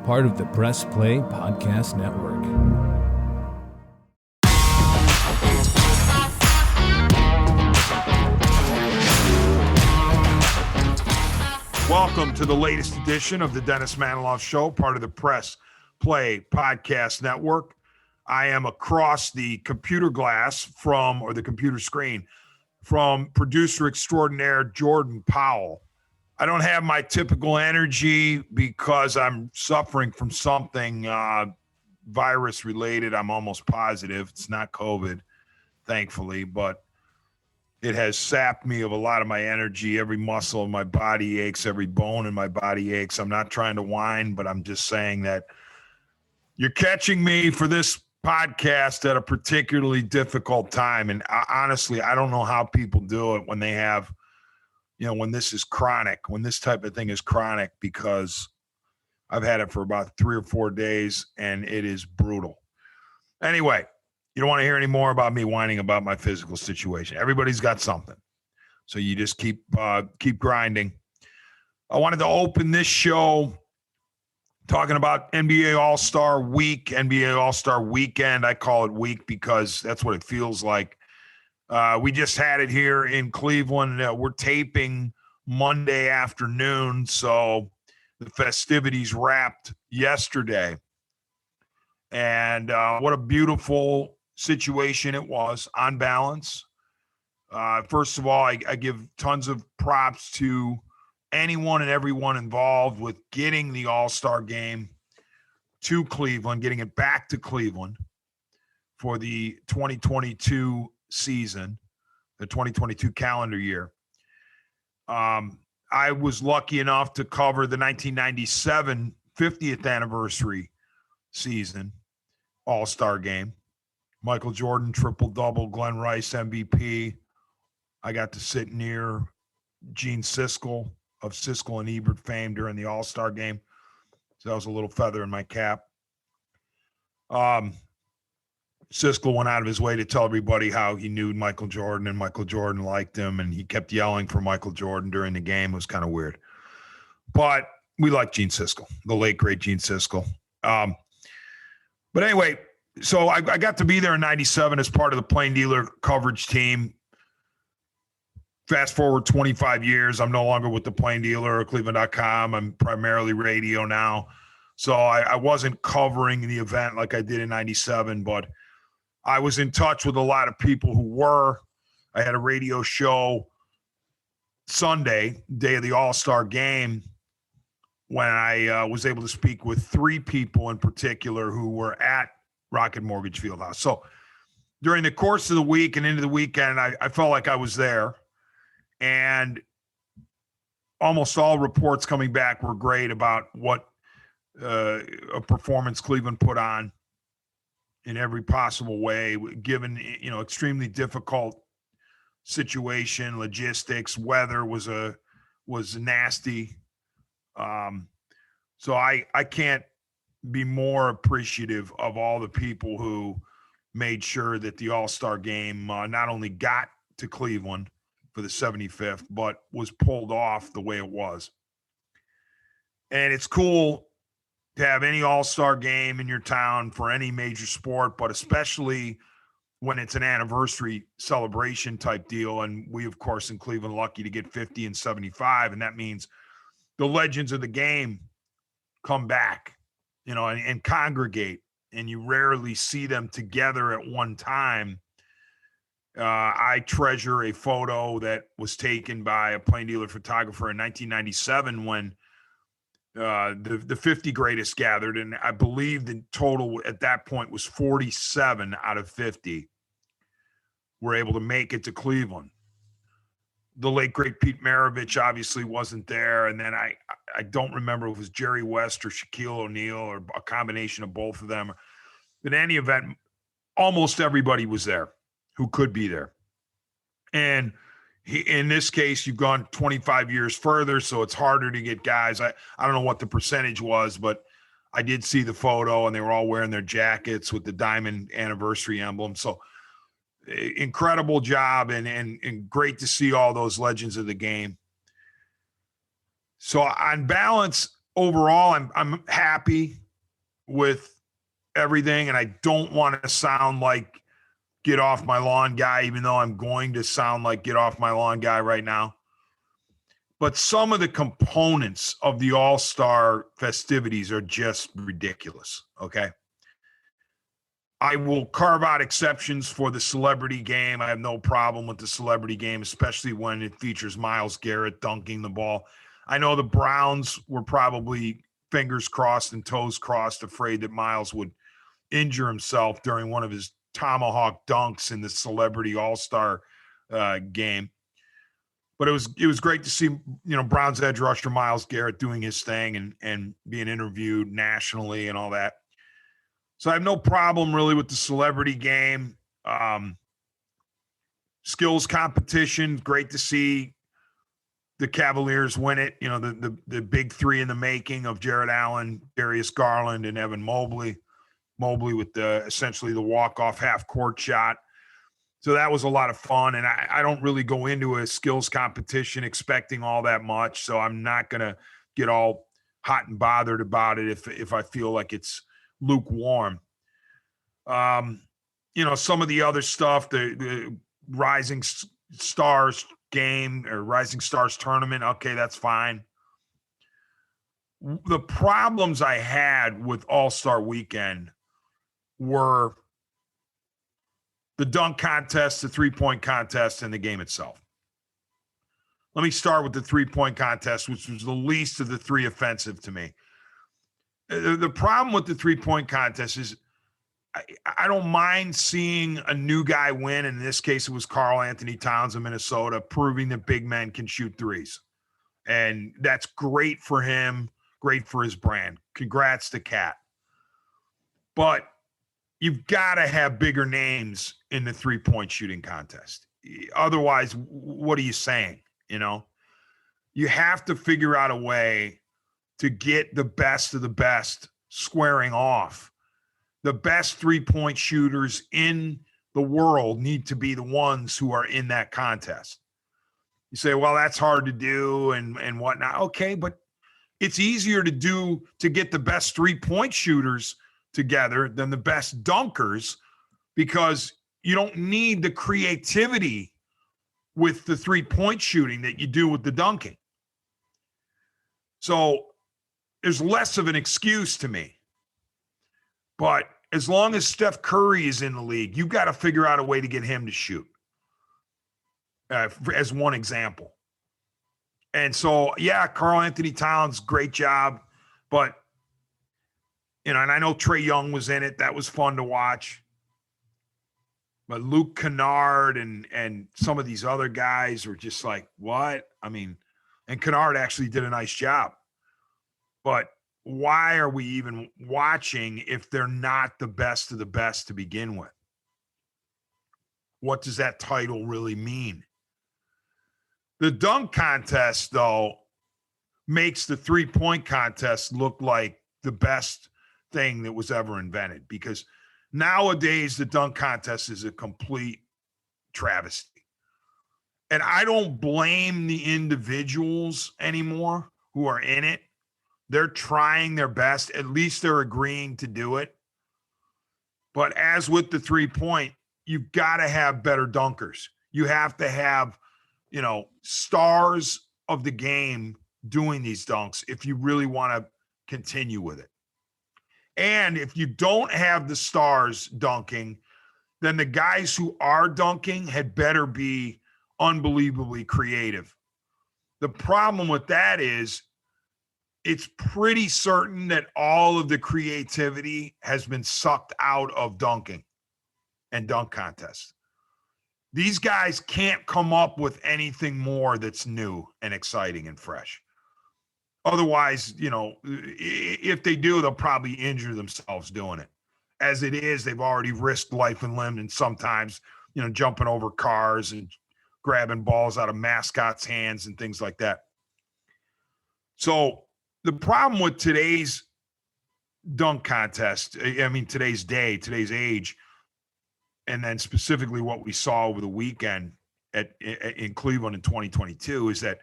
part of the Press Play Podcast Network. Welcome to the latest edition of the Dennis Manoloff Show, part of the Press Play Podcast Network. I am across the computer glass or the computer screen from producer extraordinaire Jordan Powell. I don't have my typical energy because I'm suffering from something virus related. I'm almost positive. It's not COVID, thankfully, but it has sapped me of a lot of my energy. Every muscle in my body aches. Every bone in my body aches. I'm not trying to whine, but I'm just saying that you're catching me for this podcast at a particularly difficult time. And honestly, I don't know how people do it when they have, when this is chronic, when this type of thing is chronic, because I've had it for about 3 or 4 days and it is brutal. Anyway, you don't want to hear any more about me whining about my physical situation. Everybody's got something. So you just keep grinding. I wanted to open this show talking about NBA All-Star Week, NBA All-Star Weekend. I call it week because that's what it feels like. We just had it here in Cleveland. We're taping Monday afternoon, so the festivities wrapped yesterday. And what a beautiful situation it was on balance. First of all, I give tons of props to anyone and everyone involved with getting the All-Star game to Cleveland, getting it back to Cleveland for the 2022 season, the 2022 calendar year. I was lucky enough to cover the 1997 50th anniversary season All-Star game. Michael Jordan, triple-double, Glenn Rice, MVP. I got to sit near Gene Siskel of Siskel and Ebert fame during the All-Star game. So that was a little feather in my cap. Siskel went out of his way to tell everybody how he knew Michael Jordan and Michael Jordan liked him, and he kept yelling for Michael Jordan during the game. It was kind of weird. But we like Gene Siskel, the late, great Gene Siskel. But anyway, so I got to be there in 97 as part of the Plain Dealer coverage team. Fast forward 25 years, I'm no longer with the Plain Dealer or Cleveland.com. I'm primarily radio now. So I wasn't covering the event like I did in 97, but I was in touch with a lot of people who were. I had a radio show Sunday, day of the All-Star game, when I was able to speak with 3 people in particular who were at Rocket Mortgage Fieldhouse. So during the course of the week and into the weekend, I felt like I was there. And almost all reports coming back were great about what a performance Cleveland put on in every possible way, given, extremely difficult situation, logistics, weather was nasty. So I can't be more appreciative of all the people who made sure that the All-Star game not only got to Cleveland for the 75th, but was pulled off the way it was. And it's cool to have any All-Star game in your town for any major sport, but especially when it's an anniversary celebration type deal. And we, of course, in Cleveland, lucky to get 50 and 75. And that means the legends of the game come back, and congregate. And you rarely see them together at one time. I treasure a photo that was taken by a Plain Dealer photographer in 1997 when the 50 greatest gathered, and I believe the total at that point was 47 out of 50 were able to make it to Cleveland. The late, great Pete Maravich obviously wasn't there, and then I don't remember if it was Jerry West or Shaquille O'Neal or a combination of both of them. But in any event, almost everybody was there who could be there. And in this case, you've gone 25 years further, so it's harder to get guys. I don't know what the percentage was, but I did see the photo, and they were all wearing their jackets with the diamond anniversary emblem. So incredible job, and great to see all those legends of the game. So on balance, overall, I'm happy with everything, and I don't want to sound like get off my lawn guy, even though I'm going to sound like get off my lawn guy right now. But some of the components of the All-Star festivities are just ridiculous, okay? I will carve out exceptions for the celebrity game. I have no problem with the celebrity game, especially when it features Myles Garrett dunking the ball. I know the Browns were probably fingers crossed and toes crossed, afraid that Myles would injure himself during one of his tomahawk dunks in the celebrity All-Star game. But it was great to see, Browns edge rusher Myles Garrett doing his thing and being interviewed nationally and all that. So I have no problem really with the celebrity game. Skills competition, great to see the Cavaliers win it. The big three in the making of Jared Allen, Darius Garland, and Evan Mobley. Mobley with essentially the walk-off half-court shot. So that was a lot of fun, and I don't really go into a skills competition expecting all that much, so I'm not going to get all hot and bothered about it if I feel like it's lukewarm. Some of the other stuff, the Rising Stars game or Rising Stars tournament, okay, that's fine. The problems I had with All-Star Weekend were the dunk contest, the three-point contest, and the game itself. Let me start with the three-point contest, which was the least of the three offensive to me. The problem with the three-point contest is I don't mind seeing a new guy win. In this case, it was Karl Anthony Towns of Minnesota, proving that big men can shoot threes. And that's great for him, great for his brand. Congrats to Cat. But you've got to have bigger names in the three-point shooting contest. Otherwise, what are you saying? You have to figure out a way to get the best of the best squaring off. The best three-point shooters in the world need to be the ones who are in that contest. You say, well, that's hard to do and whatnot. Okay, but it's easier to do to get the best three-point shooters together than the best dunkers, because you don't need the creativity with the three-point shooting that you do with the dunking. So there's less of an excuse to me. But as long as Steph Curry is in the league, you've got to figure out a way to get him to shoot, as one example. And so, yeah, Karl Anthony Towns, great job. But, and I know Trae Young was in it. That was fun to watch. But Luke Kennard and some of these other guys were just like, what? I mean, and Kennard actually did a nice job. But why are we even watching if they're not the best of the best to begin with? What does that title really mean? The dunk contest, though, makes the three-point contest look like the best thing that was ever invented, because nowadays the dunk contest is a complete travesty. And I don't blame the individuals anymore who are in it. They're trying their best. At least they're agreeing to do it. But as with the three-point, you've got to have better dunkers. You have to have, stars of the game doing these dunks if you really want to continue with it. And if you don't have the stars dunking, then the guys who are dunking had better be unbelievably creative. The problem with that is it's pretty certain that all of the creativity has been sucked out of dunking and dunk contests. These guys can't come up with anything more that's new and exciting and fresh. Otherwise, if they do, they'll probably injure themselves doing it. As it is, they've already risked life and limb, and sometimes, jumping over cars and grabbing balls out of mascots' hands and things like that. So the problem with today's dunk contest, today's day, today's age, and then specifically what we saw over the weekend in Cleveland in 2022 is that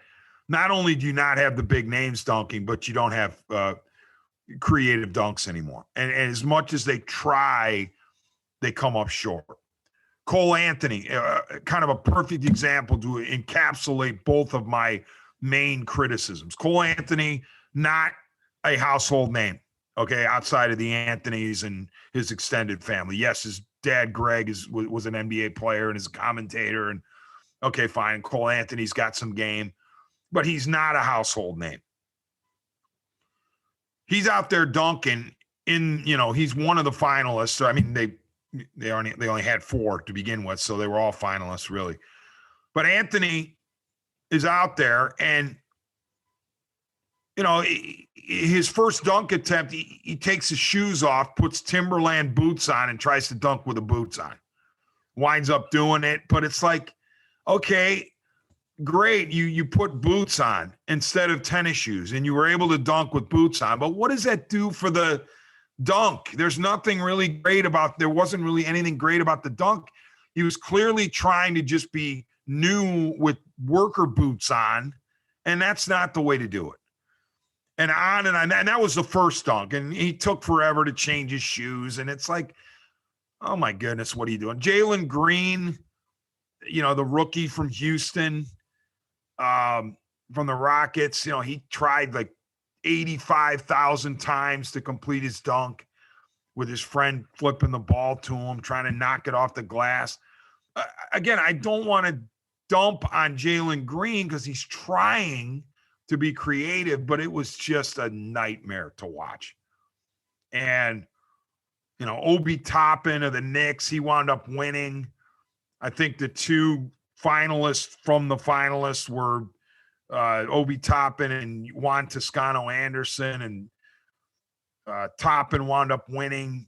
not only do you not have the big names dunking, but you don't have creative dunks anymore. And as much as they try, they come up short. Cole Anthony, kind of a perfect example to encapsulate both of my main criticisms. Cole Anthony, not a household name, okay, outside of the Anthonys and his extended family. Yes, his dad, Greg, was an NBA player and is a commentator. And okay, fine, Cole Anthony's got some game, but he's not a household name. He's out there dunking he's one of the finalists. So, I mean, they only had 4 to begin with, so they were all finalists, really. But Anthony is out there, and his first dunk attempt, he takes his shoes off, puts Timberland boots on, and tries to dunk with the boots on. Winds up doing it, but it's like, okay, great, you put boots on instead of tennis shoes, and you were able to dunk with boots on. But what does that do for the dunk? There wasn't really anything great about the dunk. He was clearly trying to just be new with worker boots on, and that's not the way to do it. And on and on. And that was the first dunk. And he took forever to change his shoes. And it's like, oh my goodness, what are you doing? Jalen Green, the rookie from Houston, from the Rockets, he tried like 85,000 times to complete his dunk with his friend flipping the ball to him, trying to knock it off the glass. Again, I don't want to dump on Jalen Green because he's trying to be creative, but it was just a nightmare to watch. And, Obi Toppin of the Knicks, he wound up winning. I think the 2 finalists from the finalists were Obi Toppin and Juwan Toscano-Anderson, and Toppin wound up winning.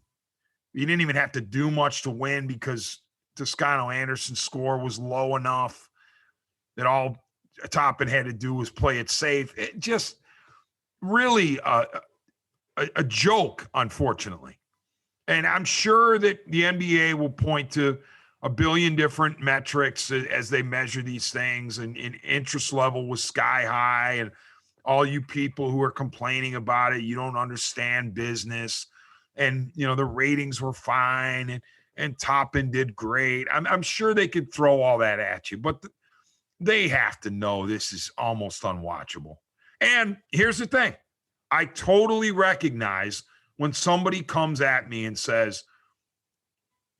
He didn't even have to do much to win because Toscano-Anderson's score was low enough that all Toppin had to do was play it safe. It just really a joke, unfortunately. And I'm sure that the NBA will point to a billion different metrics as they measure these things, and interest level was sky high, and all you people who are complaining about it, you don't understand business, and the ratings were fine, and Toppin did great. I'm sure they could throw all that at you, but they have to know this is almost unwatchable. And here's the thing. I totally recognize when somebody comes at me and says,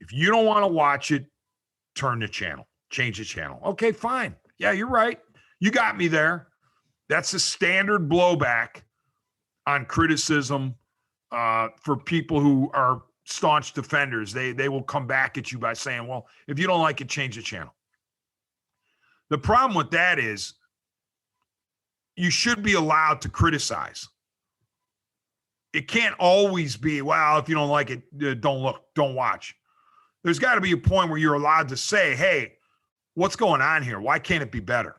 if you don't want to watch it, turn the channel, change the channel. Okay, fine. Yeah, you're right. You got me there. That's a standard blowback on criticism for people who are staunch defenders. They will come back at you by saying, well, if you don't like it, change the channel. The problem with that is you should be allowed to criticize. It can't always be, well, if you don't like it, don't look, don't watch. There's got to be a point where you're allowed to say, hey, what's going on here? Why can't it be better?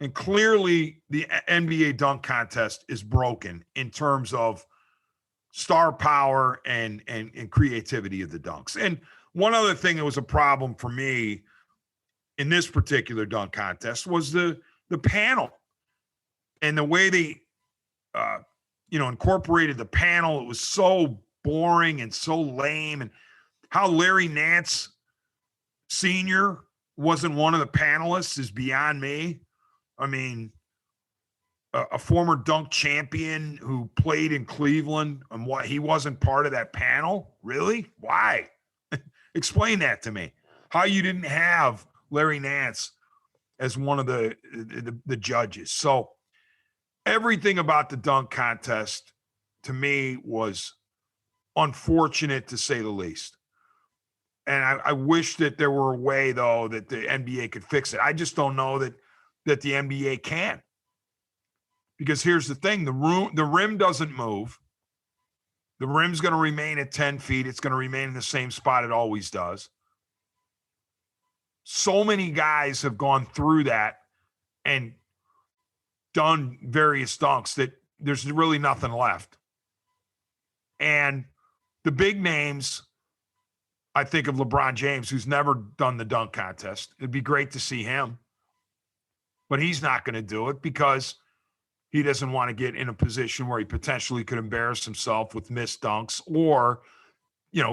And clearly the NBA dunk contest is broken in terms of star power and creativity of the dunks. And one other thing that was a problem for me in this particular dunk contest was the panel and the way they incorporated the panel. It was so boring and so lame. And how Larry Nance Sr. wasn't one of the panelists is beyond me. I mean, a former dunk champion who played in Cleveland, and what, he wasn't part of that panel? Really? Why? Explain that to me. How you didn't have Larry Nance as one of the judges. So everything about the dunk contest to me was unfortunate, to say the least. And I wish that there were a way, though, that the NBA could fix it. I just don't know that the NBA can. Because here's the thing, the rim doesn't move. The rim's going to remain at 10 feet. It's going to remain in the same spot it always does. So many guys have gone through that and done various dunks that there's really nothing left. And the big names, I think of LeBron James, who's never done the dunk contest. It'd be great to see him. but he's not going to do it because he doesn't want to get in a position where he potentially could embarrass himself with missed dunks or,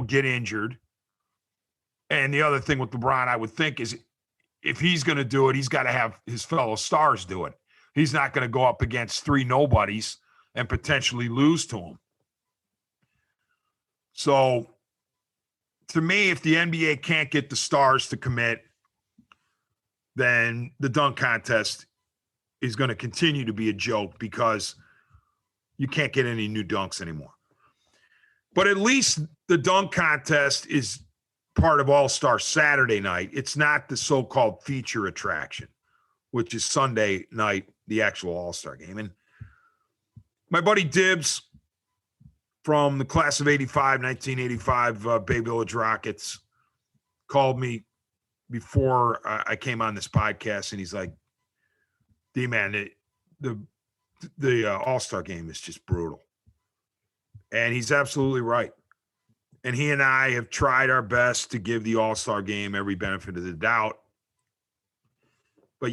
get injured. And the other thing with LeBron, I would think, is if he's going to do it, he's got to have his fellow stars do it. He's not going to go up against three nobodies and potentially lose to him. So, to me, if the NBA can't get the stars to commit, then the dunk contest is going to continue to be a joke because you can't get any new dunks anymore. But at least the dunk contest is part of All-Star Saturday night. It's not the so-called feature attraction, which is Sunday night, the actual All-Star game. And my buddy Dibbs from the class of 1985 Bay Village Rockets called me before I came on this podcast, and he's like, D-man, the All-Star game is just brutal. And he's absolutely right. And he and I have tried our best to give the All-Star game every benefit of the doubt. But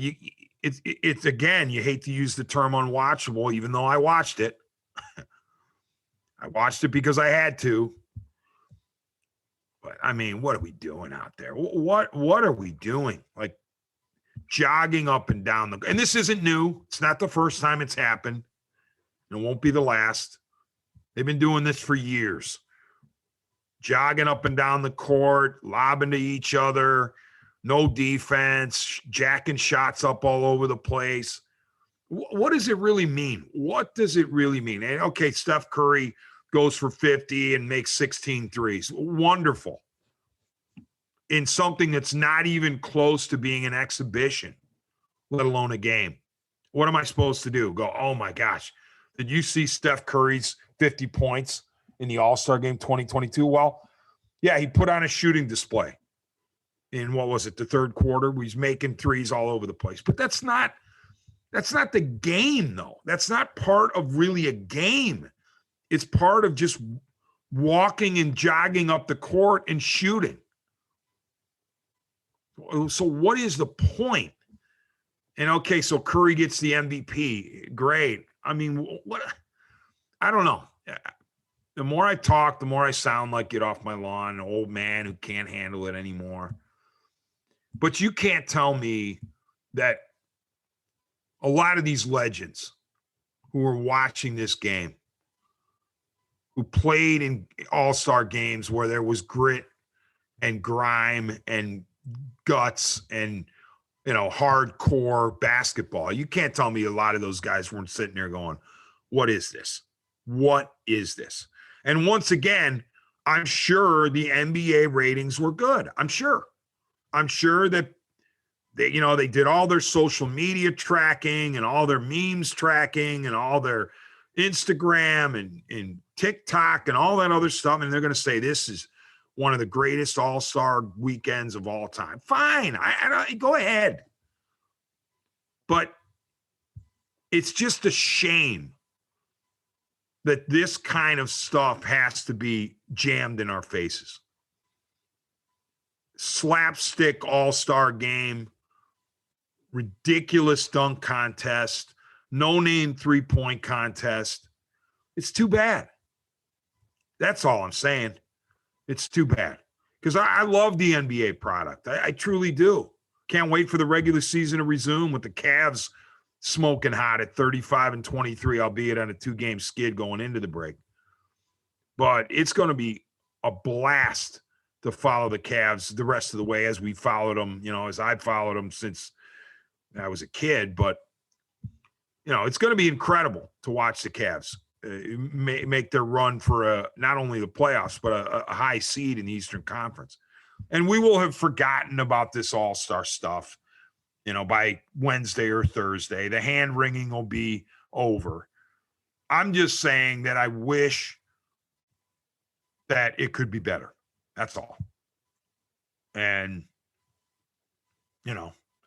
it's again, you hate to use the term unwatchable, even though I watched it. I watched it because I had to. But I mean, what are we doing out there? What are we doing? Like jogging up and down and this isn't new. It's not the first time it's happened. And it won't be the last. They've been doing this for years. Jogging up and down the court, lobbing to each other, no defense, jacking shots up all over the place. What does it really mean? What does it really mean? And okay, Steph Curry goes for 50 and makes 16 threes. Wonderful. In something that's not even close to being an exhibition, let alone a game. What am I supposed to do? Go, oh my gosh, did you see Steph Curry's 50 points in the All-Star game 2022? Well, yeah, he put on a shooting display in, what was it, the third quarter, where he's making threes all over the place. But that's not the game, though. That's not part of really a game. It's part of just walking and jogging up the court and shooting. So what is the point? And okay, so Curry gets the MVP. Great. I mean, what? I don't know. The more I talk, the more I sound like get off my lawn, an old man who can't handle it anymore. But you can't tell me that a lot of these legends who are watching this game, who played in all-star games where there was grit and grime and guts and, hardcore basketball. You can't tell me a lot of those guys weren't sitting there going, what is this? What is this? And once again, I'm sure the NBA ratings were good. I'm sure that they did all their social media tracking and all their memes tracking and all their Instagram and TikTok and all that other stuff. And they're going to say, this is one of the greatest all-star weekends of all time. Fine. I go ahead. But it's just a shame that this kind of stuff has to be jammed in our faces. Slapstick all-star game, ridiculous dunk contest, no-name three-point contest. It's too bad. That's all I'm saying. It's too bad. Because I love the NBA product. I truly do. Can't wait for the regular season to resume with the Cavs smoking hot at 35-23, albeit on a 2-game skid going into the break. But it's going to be a blast to follow the Cavs the rest of the way as we followed them, as I've followed them since I was a kid. But, it's going to be incredible to watch the Cavs make their run for not only the playoffs, but a high seed in the Eastern Conference. And we will have forgotten about this all-star stuff, by Wednesday or Thursday. The hand-wringing will be over. I'm just saying that I wish that it could be better. That's all. And,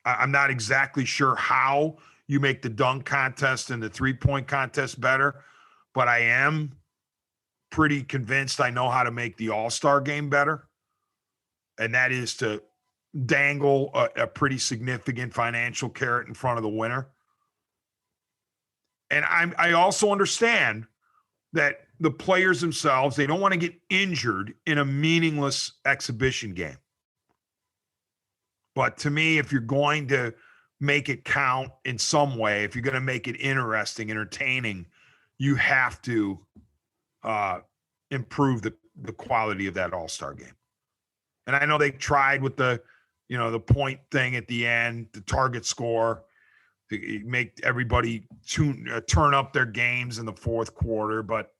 I'm not exactly sure how you make the dunk contest and the three-point contest better, but I am pretty convinced I know how to make the all-star game better. And that is to dangle a pretty significant financial carrot in front of the winner. And I also understand that the players themselves, they don't want to get injured in a meaningless exhibition game. But to me, if you're going to make it count in some way, if you're going to make it interesting, entertaining, you have to improve the quality of that All-Star game. And I know they tried with the point thing at the end, the target score, to make everybody turn up their games in the fourth quarter. But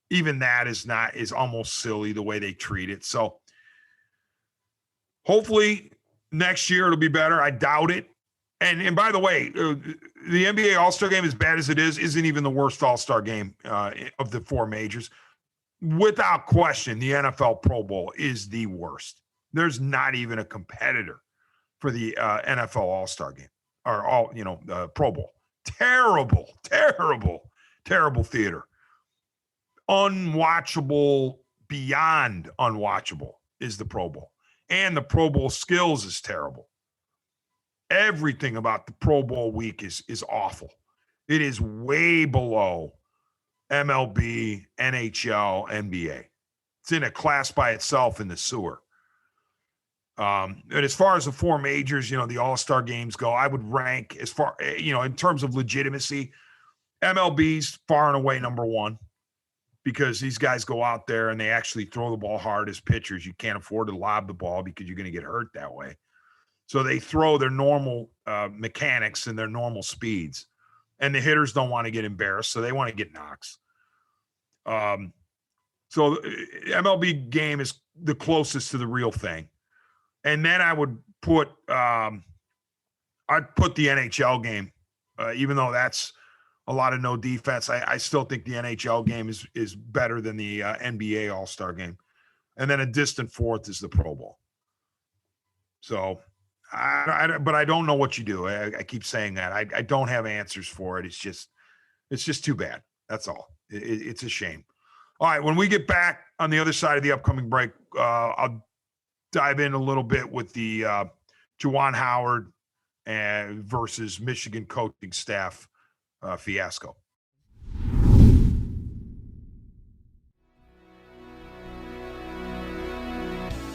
even that is almost silly the way they treat it. So hopefully next year it'll be better. I doubt it. And by the way, the NBA All-Star game, as bad as it is, isn't even the worst All-Star game of the four majors. Without question, the NFL Pro Bowl is the worst. There's not even a competitor for the NFL All-Star game or Pro Bowl. Terrible, terrible, terrible theater. Unwatchable, beyond unwatchable is the Pro Bowl. And the Pro Bowl skills is terrible. Everything about the Pro Bowl week is awful. It is way below MLB, NHL, NBA. It's in a class by itself in the sewer. And as far as the four majors, the All-Star games go, I would rank as far, in terms of legitimacy, MLB's far and away number one, because these guys go out there and they actually throw the ball hard as pitchers. You can't afford to lob the ball because you're going to get hurt that way. So they throw their normal mechanics and their normal speeds. And the hitters don't want to get embarrassed, so they want to get knocks. So the MLB game is the closest to the real thing. And then I would put I'd put the NHL game, even though that's a lot of no defense. I still think the NHL game is better than the NBA All-Star game. And then a distant fourth is the Pro Bowl. So, but I don't know what you do. I keep saying that. I don't have answers for it. It's just too bad. That's all. It's a shame. All right, when we get back on the other side of the upcoming break, I'll dive in a little bit with the Juwan Howard versus Michigan coaching staff fiasco.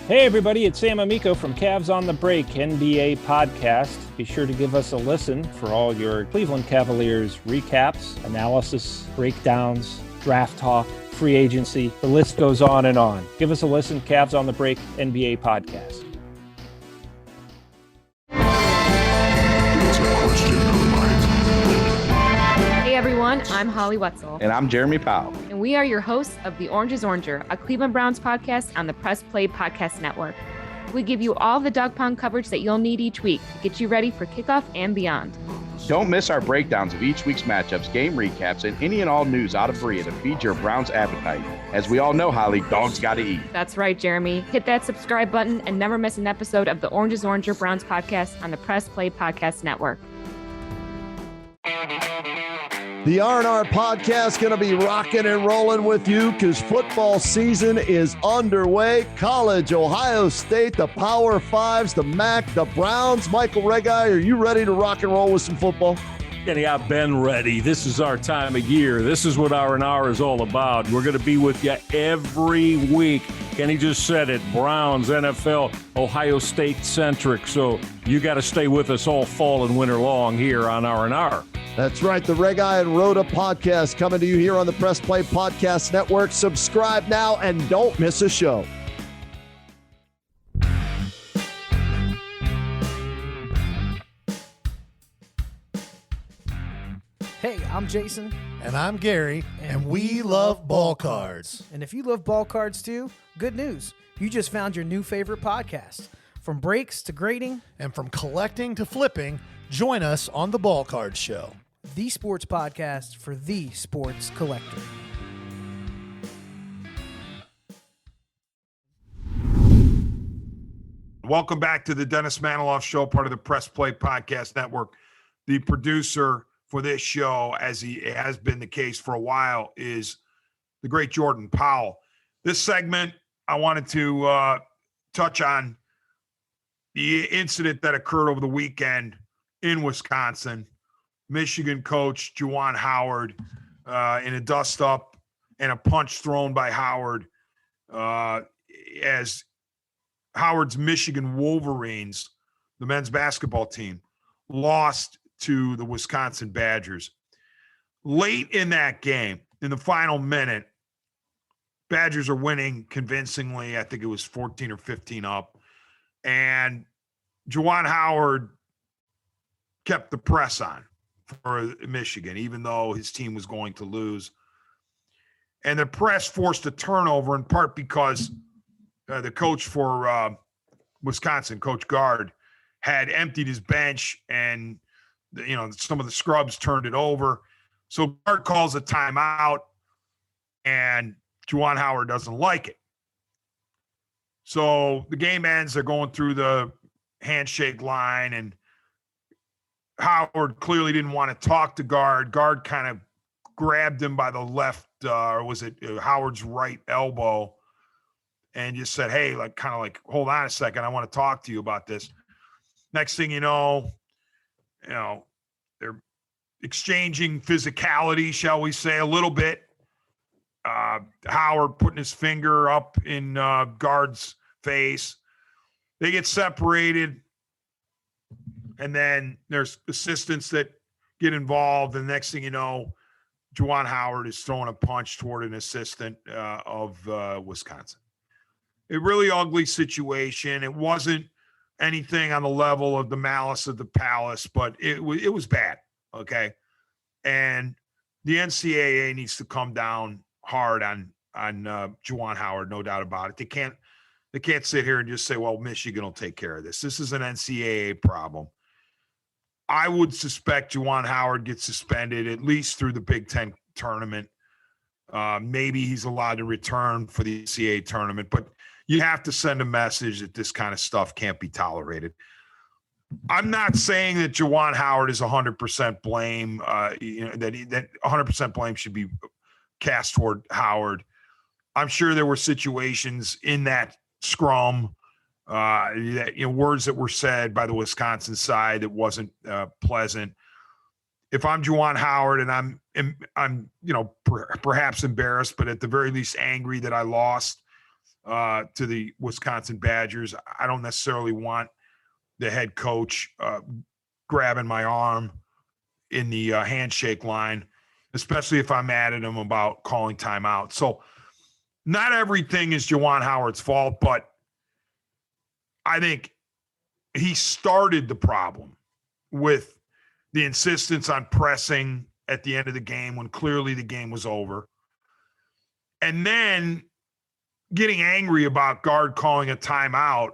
Hey everybody, it's Sam Amico from Cavs on the Break NBA podcast. Be sure to give us a listen for all your Cleveland Cavaliers recaps, analysis, breakdowns, draft talk, free agency. The list goes on and on. Give us a listen, Cavs on the Break NBA podcast. Hey everyone, I'm Holly Wetzel. And I'm Jeremy Powell. And we are your hosts of The Orange is Oranger, a Cleveland Browns podcast on the Press Play Podcast Network. We give you all the dog pound coverage that you'll need each week to get you ready for kickoff and beyond. Don't miss our breakdowns of each week's matchups, game recaps, and any and all news out of Berea to feed your Browns appetite. As we all know, Holly, dogs got to eat. That's right, Jeremy. Hit that subscribe button and never miss an episode of The Orange is Oranger Browns podcast on the Press Play Podcast Network. The R&R podcast going to be rocking and rolling with you because football season is underway. College, Ohio State, the Power Fives, the MAC, the Browns. Michael Regai, are you ready to rock and roll with some football? Kenny, I've been ready. This is our time of year. This is what R&R is all about. We're going to be with you every week. Kenny just said it, Browns, NFL, Ohio State centric. So you got to stay with us all fall and winter long here on R&R. That's right. The Regai and Rhoda podcast coming to you here on the Press Play Podcast Network. Subscribe now and don't miss a show. Hey, I'm Jason. And I'm Gary, and we love ball cards. And if you love ball cards too, good news. You just found your new favorite podcast. From breaks to grading. And from collecting to flipping, join us on the Ball Card Show. The sports podcast for the sports collector. Welcome back to the Dennis Manoloff Show, part of the Press Play Podcast Network. The producer for this show, as he has been the case for a while, is the great Jordan Powell. This segment, I wanted to touch on the incident that occurred over the weekend in Wisconsin. Michigan coach Juwan Howard in a dust-up and a punch thrown by Howard as Howard's Michigan Wolverines, the men's basketball team, lost to the Wisconsin Badgers. Late in that game, in the final minute, Badgers are winning convincingly. I think it was 14 or 15 up. And Juwan Howard kept the press on for Michigan, even though his team was going to lose. And the press forced a turnover in part because the coach for Wisconsin, Coach Gard, had emptied his bench and, some of the scrubs turned it over. So Gard calls a timeout and Juwan Howard doesn't like it. So the game ends. They're going through the handshake line, and Howard clearly didn't want to talk to Gard. Gard kind of grabbed him by the left, or was it Howard's right elbow, and just said, hey, hold on a second. I want to talk to you about this. Next thing you know, they're exchanging physicality, shall we say, a little bit. Howard putting his finger up in Gard's face. They get separated, and then there's assistants that get involved. And the next thing you know, Juwan Howard is throwing a punch toward an assistant of Wisconsin. A really ugly situation. It wasn't anything on the level of the Malice of the Palace, but it was bad, okay? And the NCAA needs to come down hard on Juwan Howard, no doubt about it. They can't sit here and just say, well, Michigan will take care of this. This is an NCAA problem. I would suspect Juwan Howard gets suspended at least through the Big Ten tournament. Maybe he's allowed to return for the NCAA tournament, but you have to send a message that this kind of stuff can't be tolerated. I'm not saying that Juwan Howard is 100% blame, that 100% blame should be cast toward Howard. I'm sure there were situations in that scrum, words that were said by the Wisconsin side that wasn't pleasant. If I'm Juwan Howard and I'm perhaps embarrassed, but at the very least angry that I lost to the Wisconsin Badgers, I don't necessarily want the head coach grabbing my arm in the handshake line, especially if I'm mad at him about calling timeout. So not everything is Juwan Howard's fault, but I think he started the problem with the insistence on pressing at the end of the game when clearly the game was over. And then getting angry about Gard calling a timeout.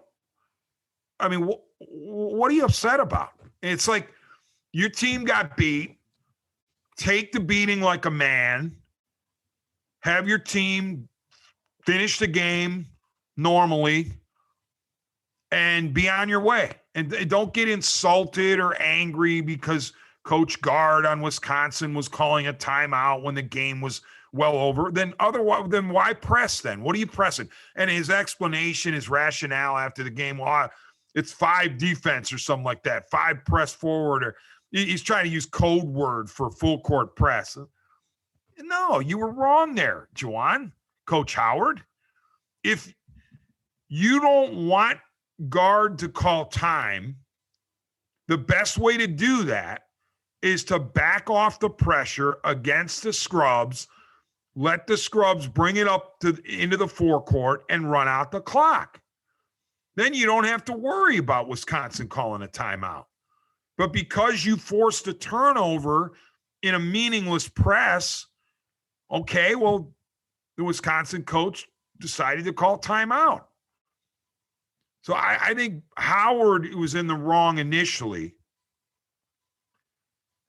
I mean, what are you upset about? It's like your team got beat. Take the beating like a man. Have your team finish the game normally and be on your way. And don't get insulted or angry because Coach Gard on Wisconsin was calling a timeout when the game was well over. Then why press then? What are you pressing? And his explanation, his rationale after the game, it's 5 defense or something like that, 5 press forward, or he's trying to use code word for full court press. No, you were wrong there, Juwan, Coach Howard. If you don't want Gard to call time, the best way to do that is to back off the pressure against the scrubs, let the scrubs bring it up into the forecourt and run out the clock. Then you don't have to worry about Wisconsin calling a timeout. But because you forced a turnover in a meaningless press, okay, well, the Wisconsin coach decided to call timeout. So I think Howard was in the wrong initially.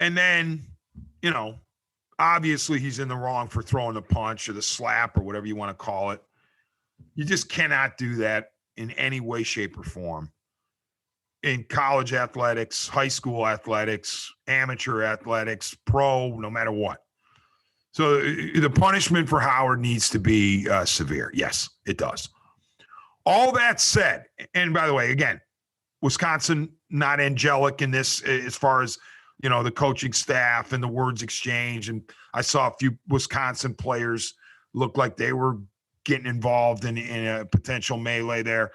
And then, obviously he's in the wrong for throwing the punch or the slap or whatever you want to call it. You just cannot do that in any way, shape, or form. In college athletics, high school athletics, amateur athletics, pro, no matter what. So the punishment for Howard needs to be severe. Yes, it does. All that said, and by the way, again, Wisconsin not angelic in this as far as, the coaching staff and the words exchange. And I saw a few Wisconsin players look like they were getting involved in a potential melee there.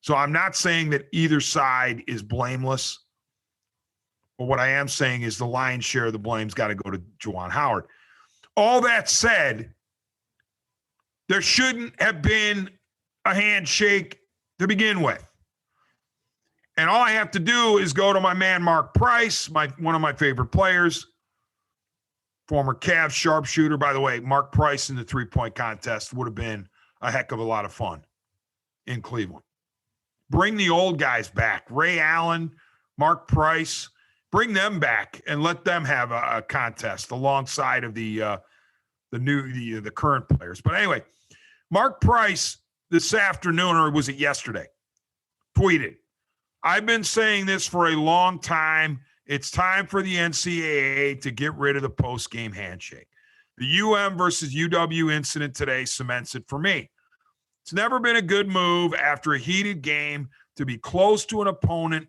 So I'm not saying that either side is blameless. But what I am saying is the lion's share of the blame's got to go to Juwan Howard. All that said, there shouldn't have been a handshake to begin with. And all I have to do is go to my man Mark Price, one of my favorite players, former Cavs sharpshooter. By the way, Mark Price in the three-point contest would have been a heck of a lot of fun in Cleveland. Bring the old guys back. Ray Allen, Mark Price, bring them back and let them have a contest alongside of the current players. But anyway, Mark Price this afternoon, or was it yesterday, tweeted, "I've been saying this for a long time. It's time for the NCAA to get rid of the post-game handshake. The UM versus UW incident today cements it for me. It's never been a good move after a heated game to be close to an opponent.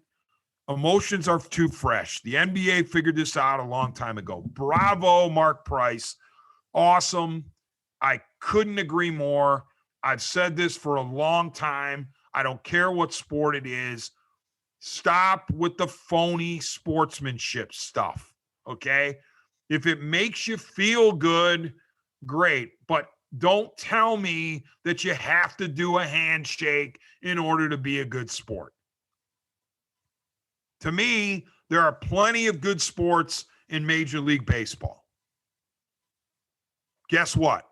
Emotions are too fresh. The NBA figured this out a long time ago." Bravo, Mark Price. Awesome. I couldn't agree more. I've said this for a long time. I don't care what sport it is. Stop with the phony sportsmanship stuff, okay? If it makes you feel good, great. But don't tell me that you have to do a handshake in order to be a good sport. To me, there are plenty of good sports in Major League Baseball. Guess what?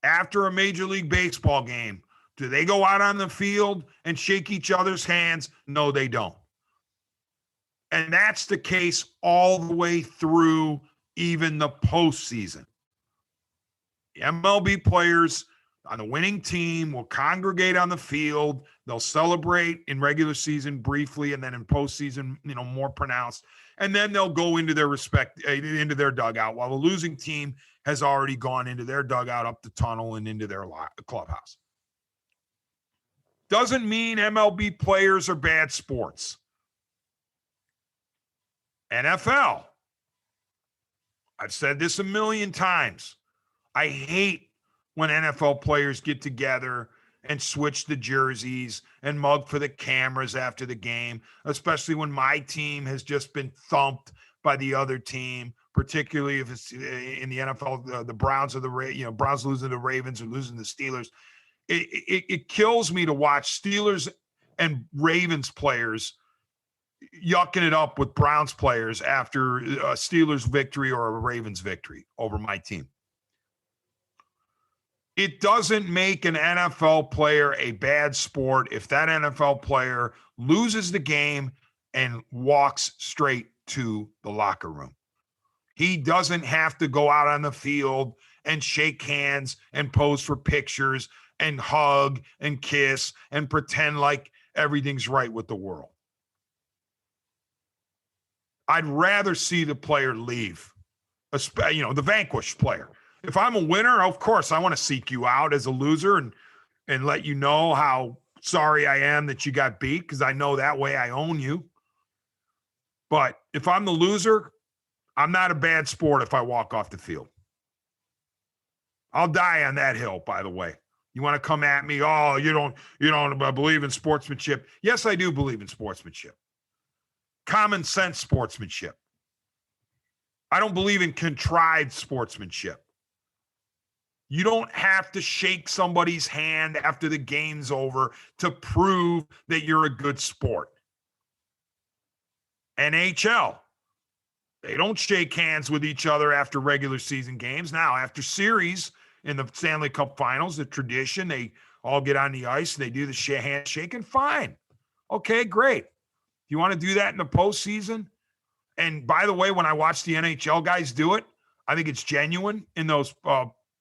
After a Major League Baseball game, do they go out on the field and shake each other's hands? No, they don't. And that's the case all the way through even the postseason. The MLB players on the winning team will congregate on the field. They'll celebrate in regular season briefly, and then in postseason, more pronounced. And then they'll go into into their dugout, while the losing team has already gone into their dugout, up the tunnel, and into their clubhouse. Doesn't mean MLB players are bad sports. NFL. I've said this a million times. I hate when NFL players get together and switch the jerseys and mug for the cameras after the game, especially when my team has just been thumped by the other team, particularly if it's in the NFL, the Browns or Browns losing to the Ravens or losing to the Steelers. It kills me to watch Steelers and Ravens players yucking it up with Browns players after a Steelers victory or a Ravens victory over my team. It doesn't make an NFL player a bad sport if that NFL player loses the game and walks straight to the locker room. He doesn't have to go out on the field and shake hands and pose for pictures and hug and kiss and pretend like everything's right with the world. I'd rather see the player leave, the vanquished player. If I'm a winner, of course, I want to seek you out as a loser and let you know how sorry I am that you got beat, because I know that way I own you. But if I'm the loser, I'm not a bad sport if I walk off the field. I'll die on that hill, by the way. You want to come at me, oh, you don't believe in sportsmanship. Yes, I do believe in sportsmanship. Common sense sportsmanship. I don't believe in contrived sportsmanship. You don't have to shake somebody's hand after the game's over to prove that you're a good sport. NHL, they don't shake hands with each other after regular season games. Now, after series in the Stanley Cup Finals, the tradition, they all get on the ice, they do the handshake, and fine. Okay, great. You want to do that in the postseason? And by the way, when I watch the NHL guys do it, I think it's genuine in those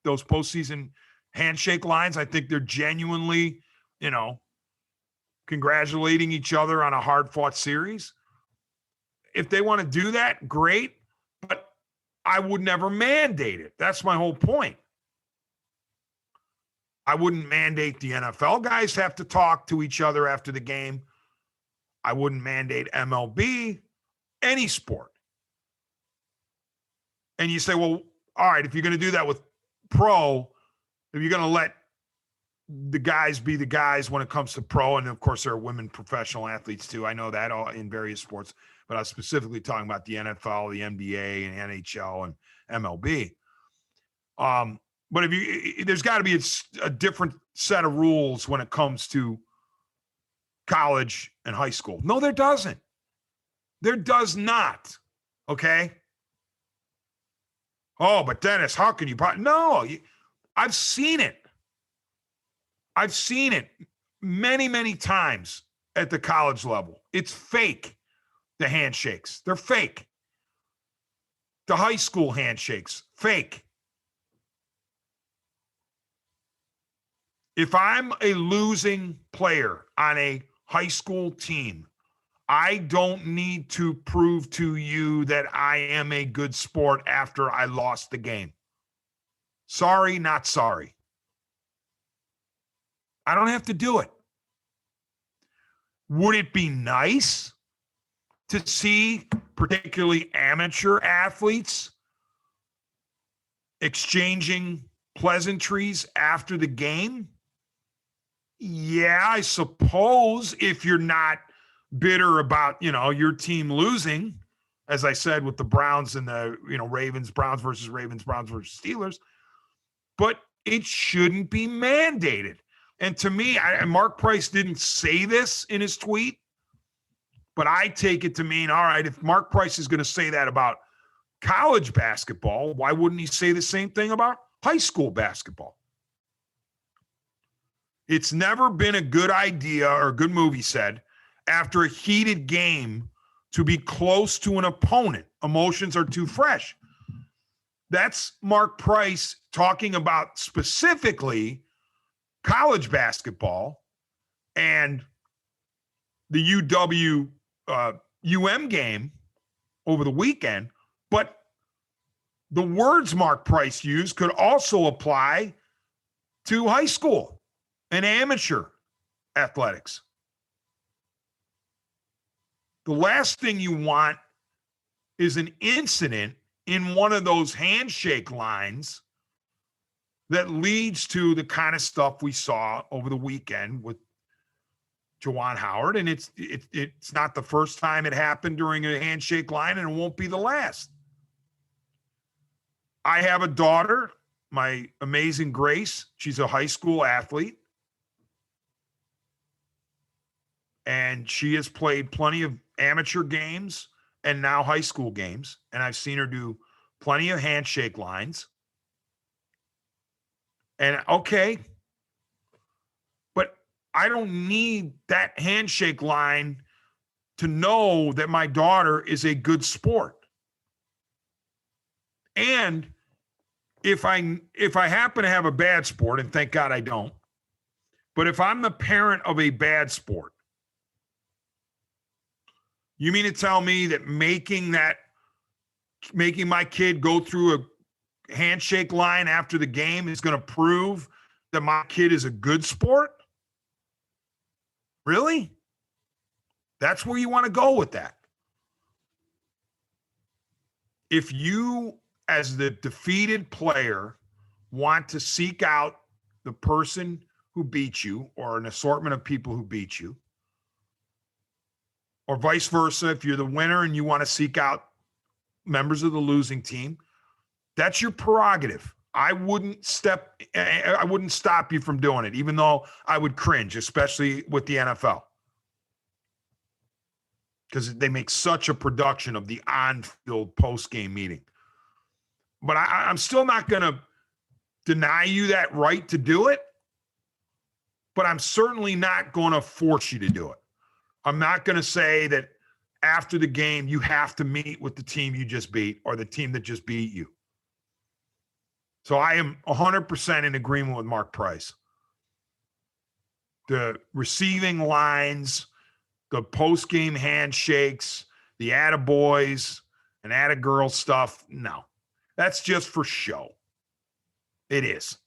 postseason handshake lines. I think they're genuinely, congratulating each other on a hard-fought series. If they want to do that, great, but I would never mandate it. That's my whole point. I wouldn't mandate the NFL guys have to talk to each other after the game. I wouldn't mandate MLB, any sport. And you say, well, all right, if you're going to do that with pro, if you're going to let the guys be the guys when it comes to pro, and of course there are women professional athletes too. I know that all in various sports, but I was specifically talking about the NFL, the NBA, and NHL and MLB. But there's got to be a different set of rules when it comes to college and high school. No, there doesn't. There does not. Okay. Oh, but Dennis, how can you? No, I've seen it. I've seen it many, many times at the college level. It's fake, the handshakes. They're fake. The high school handshakes, fake. If I'm a losing player on a high school team, I don't need to prove to you that I am a good sport after I lost the game. Sorry, not sorry. I don't have to do it. Would it be nice to see particularly amateur athletes exchanging pleasantries after the game? Yeah, I suppose, if you're not bitter about, your team losing, as I said, with the Browns and the, Ravens, Browns versus Steelers, but it shouldn't be mandated. And to me, Mark Price didn't say this in his tweet, but I take it to mean, all right, if Mark Price is going to say that about college basketball, why wouldn't he say the same thing about high school basketball? It's never been a good idea or a good move, he said, after a heated game to be close to an opponent. Emotions are too fresh. That's Mark Price talking about specifically college basketball and the UW-UM game over the weekend. But the words Mark Price used could also apply to high school and amateur athletics. The last thing you want is an incident in one of those handshake lines that leads to the kind of stuff we saw over the weekend with Juwan Howard. And it's not the first time it happened during a handshake line, and it won't be the last. I have a daughter, my amazing Grace. She's a high school athlete. And she has played plenty of amateur games and now high school games. And I've seen her do plenty of handshake lines. And okay, but I don't need that handshake line to know that my daughter is a good sport. And if I happen to have a bad sport, and thank God I don't, but if I'm the parent of a bad sport, you mean to tell me that making my kid go through a handshake line after the game is going to prove that my kid is a good sport? Really? That's where you want to go with that. If you, as the defeated player, want to seek out the person who beat you or an assortment of people who beat you, or vice versa, if you're the winner and you want to seek out members of the losing team, that's your prerogative. I wouldn't stop you from doing it, even though I would cringe, especially with the NFL, because they make such a production of the on-field post-game meeting. But I'm still not going to deny you that right to do it, but I'm certainly not going to force you to do it. I'm not going to say that after the game you have to meet with the team you just beat or the team that just beat you. So I am 100% in agreement with Mark Price. The receiving lines, the post-game handshakes, the attaboys and attagirl stuff, no. That's just for show. It is.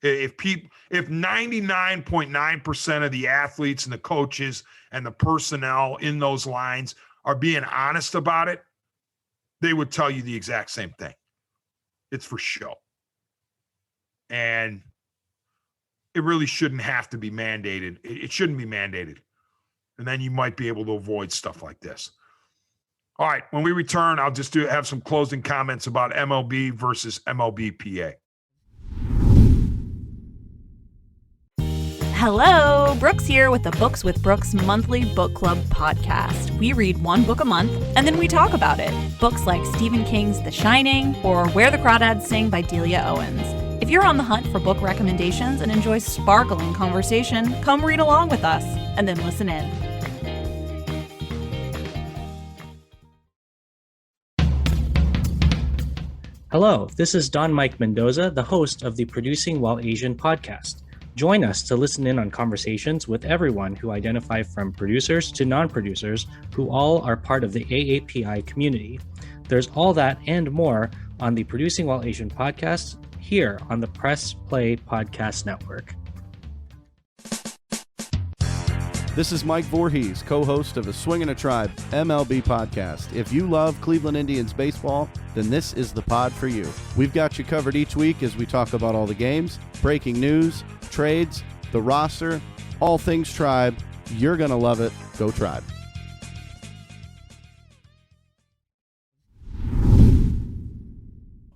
If 99.9% of the athletes and the coaches and the personnel in those lines are being honest about it, they would tell you the exact same thing. It's for show. And it really shouldn't have to be mandated. It shouldn't be mandated. And then you might be able to avoid stuff like this. All right, when we return, I'll just have some closing comments about MLB versus MLBPA. Hello, Brooks here with the Books with Brooks monthly book club podcast. We read one book a month and then we talk about it. Books like Stephen King's The Shining or Where the Crawdads Sing by Delia Owens. If you're on the hunt for book recommendations and enjoy sparkling conversation, come read along with us and then listen in. Hello, this is Don Mike Mendoza, the host of the Producing While Asian podcast. Join us to listen in on conversations with everyone who identify from producers to non-producers who all are part of the AAPI community. There's all that and more on the Producing While Asian podcast here on the Press Play Podcast Network. This is Mike Voorhees, co-host of the Swingin' a Tribe MLB podcast. If you love Cleveland Indians baseball, then this is the pod for you. We've got you covered each week as we talk about all the games, breaking news, trades, the roster, all things Tribe. You're going to love it. Go Tribe.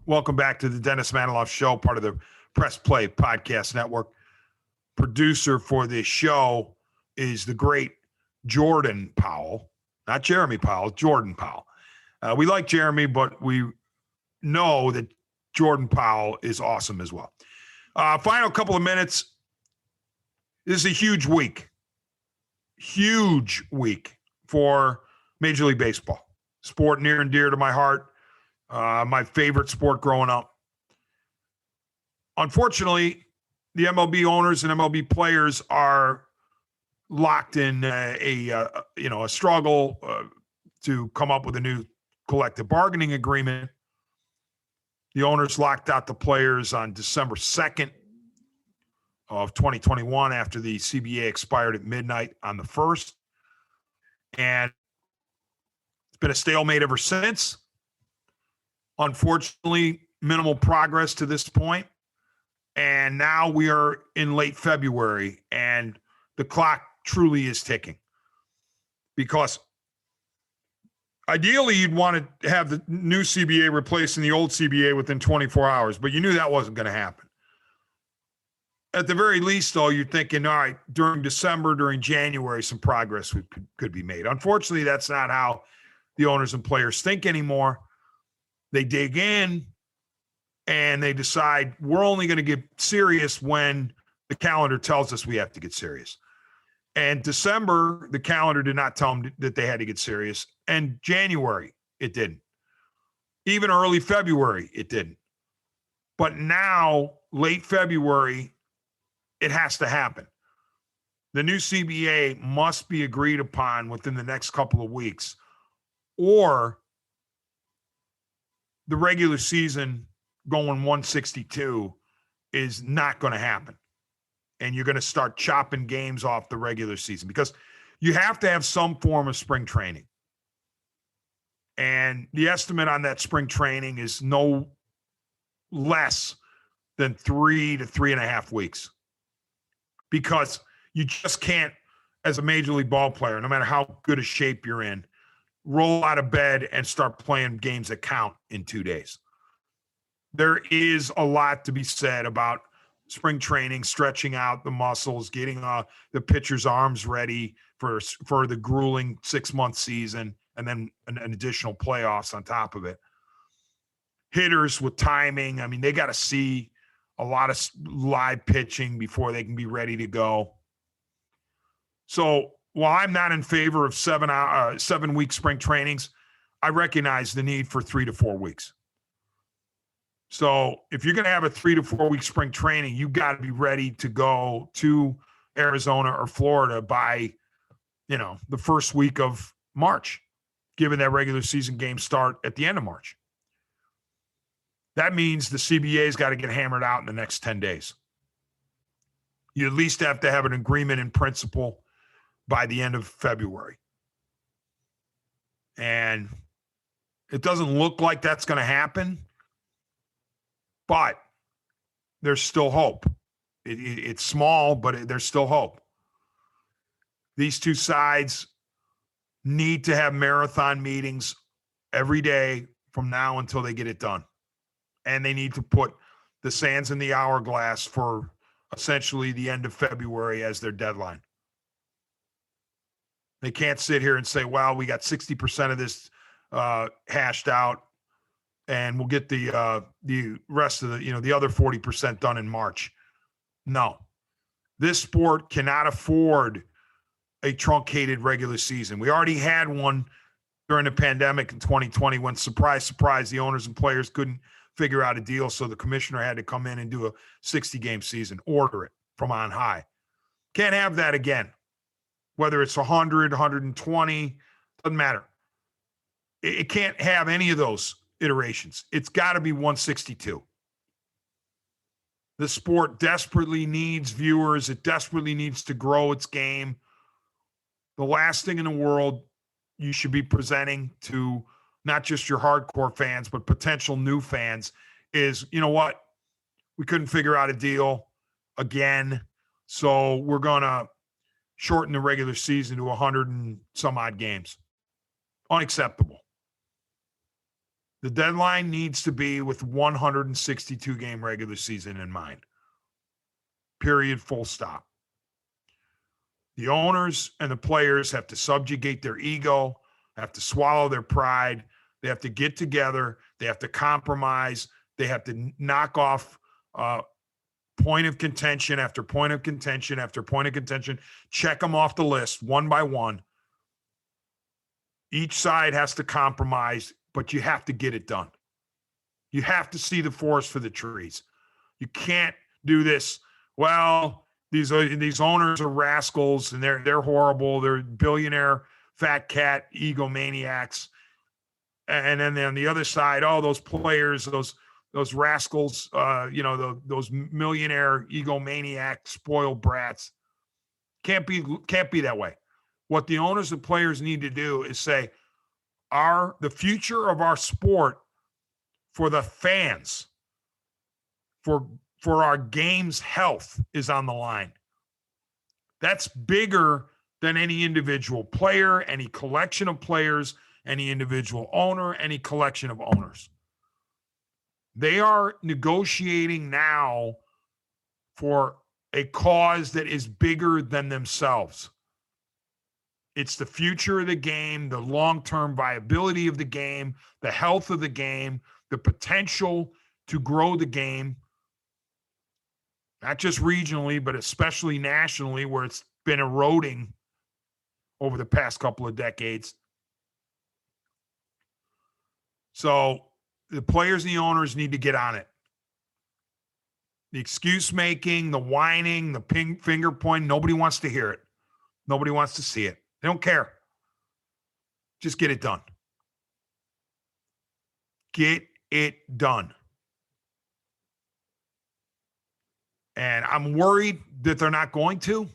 Welcome back to the Dennis Manoloff Show, part of the Press Play Podcast Network. Producer for this show is the great Jordan Powell, not Jeremy Powell, Jordan Powell. We like Jeremy, but we know that Jordan Powell is awesome as well. Final couple of minutes. This is a huge week for Major League Baseball. Sport near and dear to my heart. My favorite sport growing up. Unfortunately, the MLB owners and MLB players are locked in a struggle to come up with a new collective bargaining agreement. The owners locked out the players on December 2nd of 2021 after the CBA expired at midnight on the 1st. And it's been a stalemate ever since. Unfortunately, minimal progress to this point. And now we are in late February and the clock truly is ticking, because ideally you'd want to have the new CBA replacing the old CBA within 24 hours, but you knew that wasn't going to happen. At the very least, though, you're thinking, all right, during December, during January, some progress could be made. Unfortunately, that's not how the owners and players think anymore. They dig in and they decide we're only going to get serious when the calendar tells us we have to get serious. And December, the calendar did not tell them that they had to get serious. And January, it didn't. Even early February, it didn't. But now, late February, it has to happen. The new CBA must be agreed upon within the next couple of weeks, or the regular season going 162 is not going to happen. And you're going to start chopping games off the regular season because you have to have some form of spring training. And the estimate on that spring training is no less than 3 to 3.5 weeks. Because you just can't, as a major league ball player, no matter how good a shape you're in, roll out of bed and start playing games that count in 2 days. There is a lot to be said about spring training, stretching out the muscles, getting the pitcher's arms ready for the grueling 6-month season, and then an additional playoffs on top of it. Hitters with timing, I mean, they got to see a lot of live pitching before they can be ready to go. So while I'm not in favor of 7-week spring trainings, I recognize the need for 3 to 4 weeks. So if you're going to have a 3 to 4 week spring training, you got to be ready to go to Arizona or Florida by, the first week of March, given that regular season games start at the end of March. That means the CBA's got to get hammered out in the next 10 days. You at least have to have an agreement in principle by the end of February. And it doesn't look like that's going to happen, but there's still hope. It's small, but there's still hope. These two sides need to have marathon meetings every day from now until they get it done. And they need to put the sands in the hourglass for essentially the end of February as their deadline. They can't sit here and say, well, we got 60% of this hashed out, and we'll get the rest of the other 40% done in March. No. This sport cannot afford a truncated regular season. We already had one during the pandemic in 2020 when, surprise, surprise, the owners and players couldn't figure out a deal, so the commissioner had to come in and do a 60-game season, order it from on high. Can't have that again. Whether it's 100, 120, doesn't matter. It can't have any of those iterations. It's got to be 162. The sport desperately needs viewers. It desperately needs to grow its game. The last thing in the world you should be presenting to not just your hardcore fans, but potential new fans is, you know what? We couldn't figure out a deal again, so we're going to shorten the regular season to 100 and some odd games. Unacceptable. The deadline needs to be with 162-game regular season in mind. Period, full stop. The owners and the players have to subjugate their ego, have to swallow their pride. They have to get together. They have to compromise. They have to knock off point of contention after point of contention after point of contention. Check them off the list one by one. Each side has to compromise, but you have to get it done. You have to see the forest for the trees. You can't do this. Well, these owners are rascals and they're horrible. They're billionaire fat cat egomaniacs. And then on the other side, those players, those rascals, those millionaire egomaniac spoiled brats. Can't be that way. What the owners and players need to do is say, the future of our sport for the fans, for our game's health is on the line. That's bigger than any individual player, any collection of players, any individual owner, any collection of owners. They are negotiating now for a cause that is bigger than themselves. It's the future of the game, the long-term viability of the game, the health of the game, the potential to grow the game, not just regionally, but especially nationally, where it's been eroding over the past couple of decades. So the players and the owners need to get on it. The excuse making, the whining, the finger pointing, nobody wants to hear it. Nobody wants to see it. They don't care. Just get it done. Get it done. And I'm worried that they're not going to,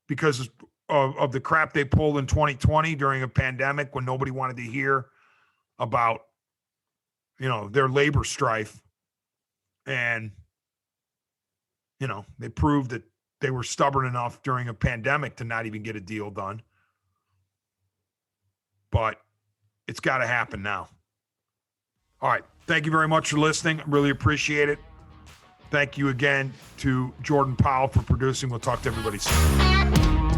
because of the crap they pulled in 2020 during a pandemic when nobody wanted to hear about, their labor strife. And, they proved that they were stubborn enough during a pandemic to not even get a deal done. But it's got to happen now. All right. Thank you very much for listening. I really appreciate it. Thank you again to Jordan Powell for producing. We'll talk to everybody soon.